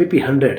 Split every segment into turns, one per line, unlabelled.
PP 100।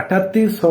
3800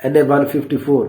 NA 154।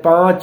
5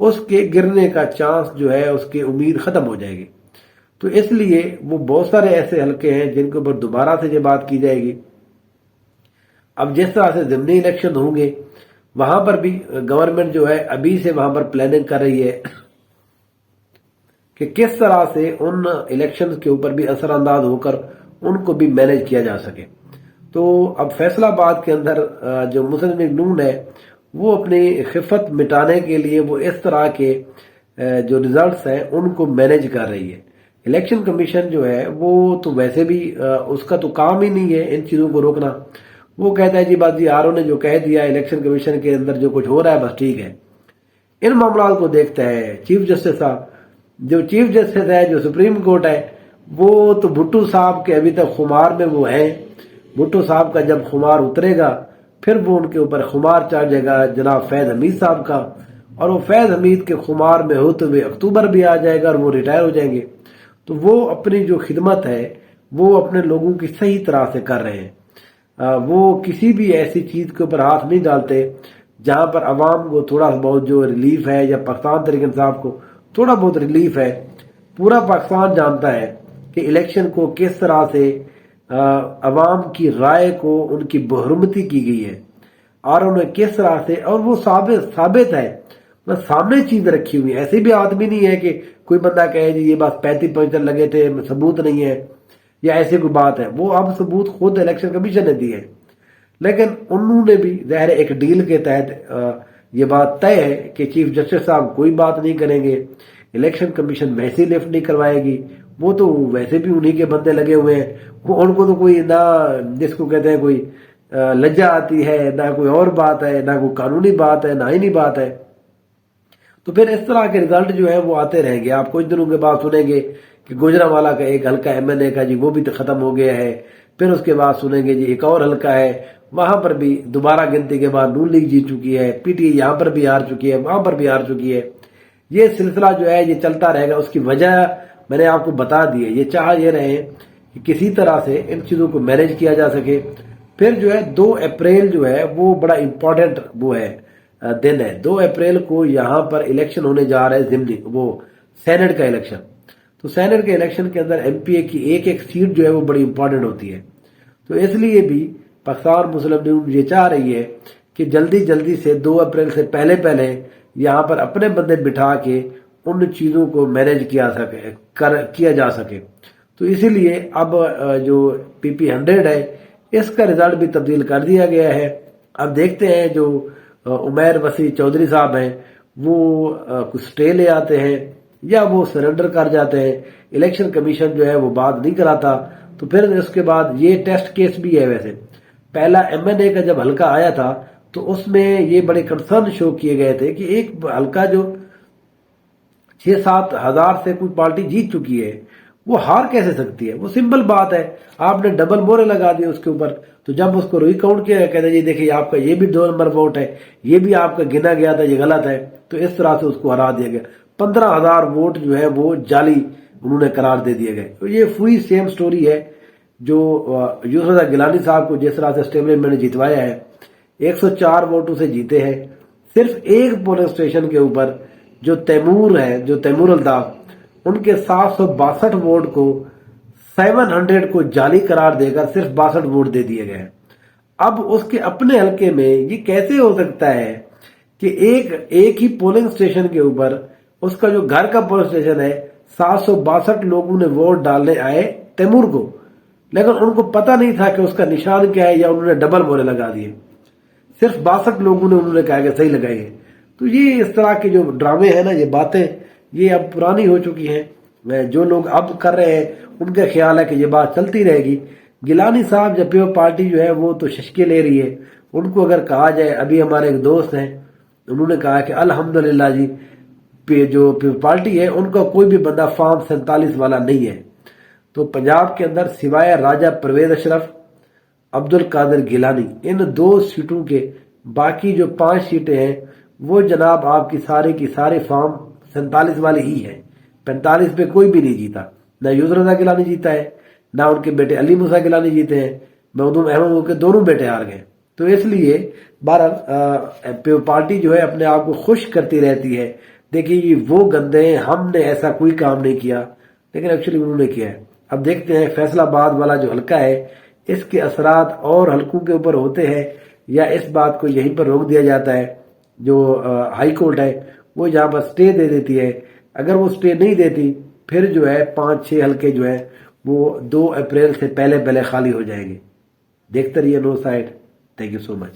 اس کے گرنے کا چانس جو ہے، اس کی امید ختم ہو جائے گی۔ تو اس لیے وہ بہت سارے ایسے حلقے ہیں جن کے اوپر دوبارہ سے یہ بات کی جائے گی۔ اب جس طرح سے ضمنی الیکشن ہوں گے، وہاں پر بھی گورنمنٹ جو ہے ابھی سے وہاں پر پلاننگ کر رہی ہے کہ کس طرح سے ان الیکشن کے اوپر بھی اثر انداز ہو کر ان کو بھی مینج کیا جا سکے۔ تو اب فیصلہ آباد کے اندر جو مسلم لیگ نون ہے وہ اپنی خفت مٹانے کے لیے وہ اس طرح کے جو ریزلٹس ہیں ان کو مینج کر رہی ہے۔ الیکشن کمیشن جو ہے وہ تو ویسے بھی اس کا تو کام ہی نہیں ہے ان چیزوں کو روکنا۔ وہ کہتا ہے جی بات جی آر او نے جو کہہ دیا الیکشن کمیشن کے اندر جو کچھ ہو رہا ہے بس ٹھیک ہے۔ ان معاملات کو دیکھتا ہے چیف جسٹس صاحب، جو چیف جسٹس ہے جو سپریم کورٹ ہے، وہ تو بھٹو صاحب کے ابھی تک خمار میں وہ ہیں۔ بھٹو صاحب کا جب خمار اترے گا پھر وہ ان کے اوپر خمار چڑھ جائے گا جناب فیض حمید صاحب کا، اور وہ فیض حمید کے خمار میں ہوتے ہوئے اکتوبر بھی آ جائے گا اور وہ ریٹائر ہو جائیں گے۔ تو وہ اپنی جو خدمت ہے وہ اپنے لوگوں کی صحیح طرح سے کر رہے ہیں۔ وہ کسی بھی ایسی چیز کے اوپر ہاتھ نہیں ڈالتے جہاں پر عوام کو تھوڑا بہت جو ریلیف ہے، یا پاکستان تحریک انصاف کو تھوڑا بہت ریلیف ہے۔ پورا پاکستان جانتا ہے کہ الیکشن کو کس طرح سے عوام کی رائے کو ان کی بحرمتی کی گئی ہے، اور انہیں کس طرح سے، اور وہ ثابت ہے، بس سامنے چیز رکھی ہوئی ہے۔ ایسے بھی آدمی نہیں ہے کہ کوئی بندہ کہے جی یہ بات 35 لگے تھے ثبوت نہیں ہے یا ایسی کوئی بات ہے۔ وہ اب ثبوت خود الیکشن کمیشن نے دی ہے، لیکن انہوں نے بھی ظاہر ایک ڈیل کے تحت یہ بات طے ہے کہ چیف جسٹس صاحب کوئی بات نہیں کریں گے، الیکشن کمیشن ویسے ہی لفٹ نہیں کروائے گی۔ وہ تو ویسے بھی انہی کے بندے لگے ہوئے ہیں، ان کو تو کوئی نہ جس کو کہتے ہیں کوئی لجا آتی ہے، نہ کوئی اور بات ہے، نہ کوئی قانونی بات ہے، نہ آئینی بات ہے۔ تو پھر اس طرح کے ریزلٹ جو ہے وہ آتے رہیں گے۔ آپ کچھ دنوں کے بعد سنیں گے کہ گوجرانوالا کا ایک حلقہ ایم این اے کا جی وہ بھی ختم ہو گیا ہے، پھر اس کے بعد سنیں گے جی ایک اور حلقہ ہے وہاں پر بھی دوبارہ گنتی کے بعد نون لیگ جیت چکی ہے، پی ٹی آئی یہاں پر بھی ہار چکی ہے، وہاں پر بھی ہار چکی ہے۔ یہ سلسلہ جو ہے یہ چلتا رہے گا۔ اس کی وجہ میں نے آپ کو بتا دی ہے، یہ چاہ یہ رہے کہ کسی طرح سے ان چیزوں کو مینج کیا جا سکے۔ پھر جو ہے 2 اپریل جو ہے وہ بڑا امپورٹنٹ وہ ہے دن ہے۔ 2 اپریل کو یہاں پر الیکشن ہونے جا رہا ہے ضمنی، وہ سینٹ کا الیکشن۔ تو سینٹ کے الیکشن کے اندر ایم پی اے کی ایک ایک سیٹ جو ہے وہ بڑی امپورٹنٹ ہوتی ہے۔ تو اس لیے بھی پاکستان مسلم لیگ یہ چاہ رہی ہے کہ جلدی سے 2 اپریل سے پہلے یہاں پر اپنے بندے بٹھا کے ان چیزوں کو مینج کیا جا سکے۔ تو اسی لیے اب جو پی پی 100 ہے اس کا رزلٹ بھی تبدیل کر دیا گیا ہے۔ اب دیکھتے ہیں جو عمیر وسیع چودھری صاحب ہیں وہ کچھ سٹے لے آتے ہیں یا وہ سرنڈر کر جاتے ہیں۔ الیکشن کمیشن جو ہے وہ بات نہیں کراتا۔ تو پھر اس کے بعد یہ ٹیسٹ کیس بھی ہے۔ ویسے پہلا ایم این اے کا جب حلقہ آیا تھا تو اس میں یہ بڑے کنسرن شو کیے گئے تھے کہ ایک حلقہ جو 6-7 ہزار سے کوئی پارٹی جیت چکی ہے وہ ہار کیسے سکتی ہے؟ وہ سمپل بات ہے، آپ نے ڈبل مورے لگا دی اس کے اوپر۔ تو جب اس کو ری کاؤنٹ کیا کہتے جی دیکھیں آپ کا یہ بھی 2 نمبر ووٹ ہے، یہ بھی آپ کا گنا گیا تھا، یہ غلط ہے۔ تو اس طرح سے اس کو ہرا دیا گیا۔ 15,000 ووٹ جو ہے وہ جعلی انہوں نے قرار دے دیے گئے۔ تو یہ پوری سیم سٹوری ہے جو یوسف رضا گیلانی صاحب کو جس طرح سے اسٹیبلشمنٹ نے جتوایا ہے۔ 104 ووٹوں سے جیتے ہیں۔ صرف ایک پولنگ اسٹیشن کے اوپر جو تیمور ہے، جو تیمور الطاف، ان کے 762 ووٹ کو 700 کو جعلی قرار دے کر صرف 62 ووٹ دے دیے گئے۔ اب اس کے اپنے حلقے میں یہ کیسے ہو سکتا ہے کہ ایک ہی پولنگ اسٹیشن کے اوپر اس کا جو گھر کا پولنگ اسٹیشن ہے 762 لوگوں نے ووٹ ڈالنے آئے تیمور کو، لیکن ان کو پتہ نہیں تھا کہ اس کا نشان کیا ہے، یا انہوں نے ڈبل مورے لگا دیے۔ صرف 62 لوگوں نے انہوں نے کہا کہ صحیح لگائی ہے۔ تو یہ اس طرح کے جو ڈرامے ہیں نا، یہ باتیں یہ اب پرانی ہو چکی ہیں۔ جو لوگ اب کر رہے ہیں ان کا خیال ہے کہ یہ بات چلتی رہے گی۔ گیلانی صاحب جب پیپلز پارٹی جو ہے وہ تو ششکے لے رہی ہے، ان کو اگر کہا جائے، ابھی ہمارے ایک دوست ہیں انہوں نے کہا کہ الحمدللہ جی جو پیپلز پارٹی ہے ان کا کوئی بھی بندہ فارم 47 والا نہیں ہے۔ تو پنجاب کے اندر سوائے راجہ پرویز اشرف، عبد القادر گیلانی، ان 2 سیٹوں کے باقی جو 5 سیٹیں ہیں وہ جناب آپ کی سارے فارم 47 والے ہی ہیں۔ 45 پہ کوئی بھی نہیں جیتا، نہ یوسف رضا گیلانی جیتا ہے، نہ ان کے بیٹے علی موسیٰ گیلانی جیتے ہیں، مخدوم احمد کے دونوں بیٹے ہار گئے۔ تو اس لیے بہرحال پارٹی جو ہے اپنے آپ کو خوش کرتی رہتی ہے دیکھیے یہ وہ گندے ہیں، ہم نے ایسا کوئی کام نہیں کیا، لیکن ایکچولی انہوں نے کیا ہے۔ اب دیکھتے ہیں فیصل آباد والا جو حلقہ ہے اس کے اثرات اور حلقوں کے اوپر ہوتے ہیں یا اس بات کو یہیں پر روک دیا جاتا ہے۔ جو ہائی کورٹ ہے وہ یہاں پر سٹے دے دیتی ہے، اگر وہ سٹے نہیں دیتی پھر جو ہے 5-6 حلقے جو ہے وہ 2 اپریل سے پہلے خالی ہو جائیں گے۔ دیکھتے رہیے نو سائٹ۔ Thank you so much.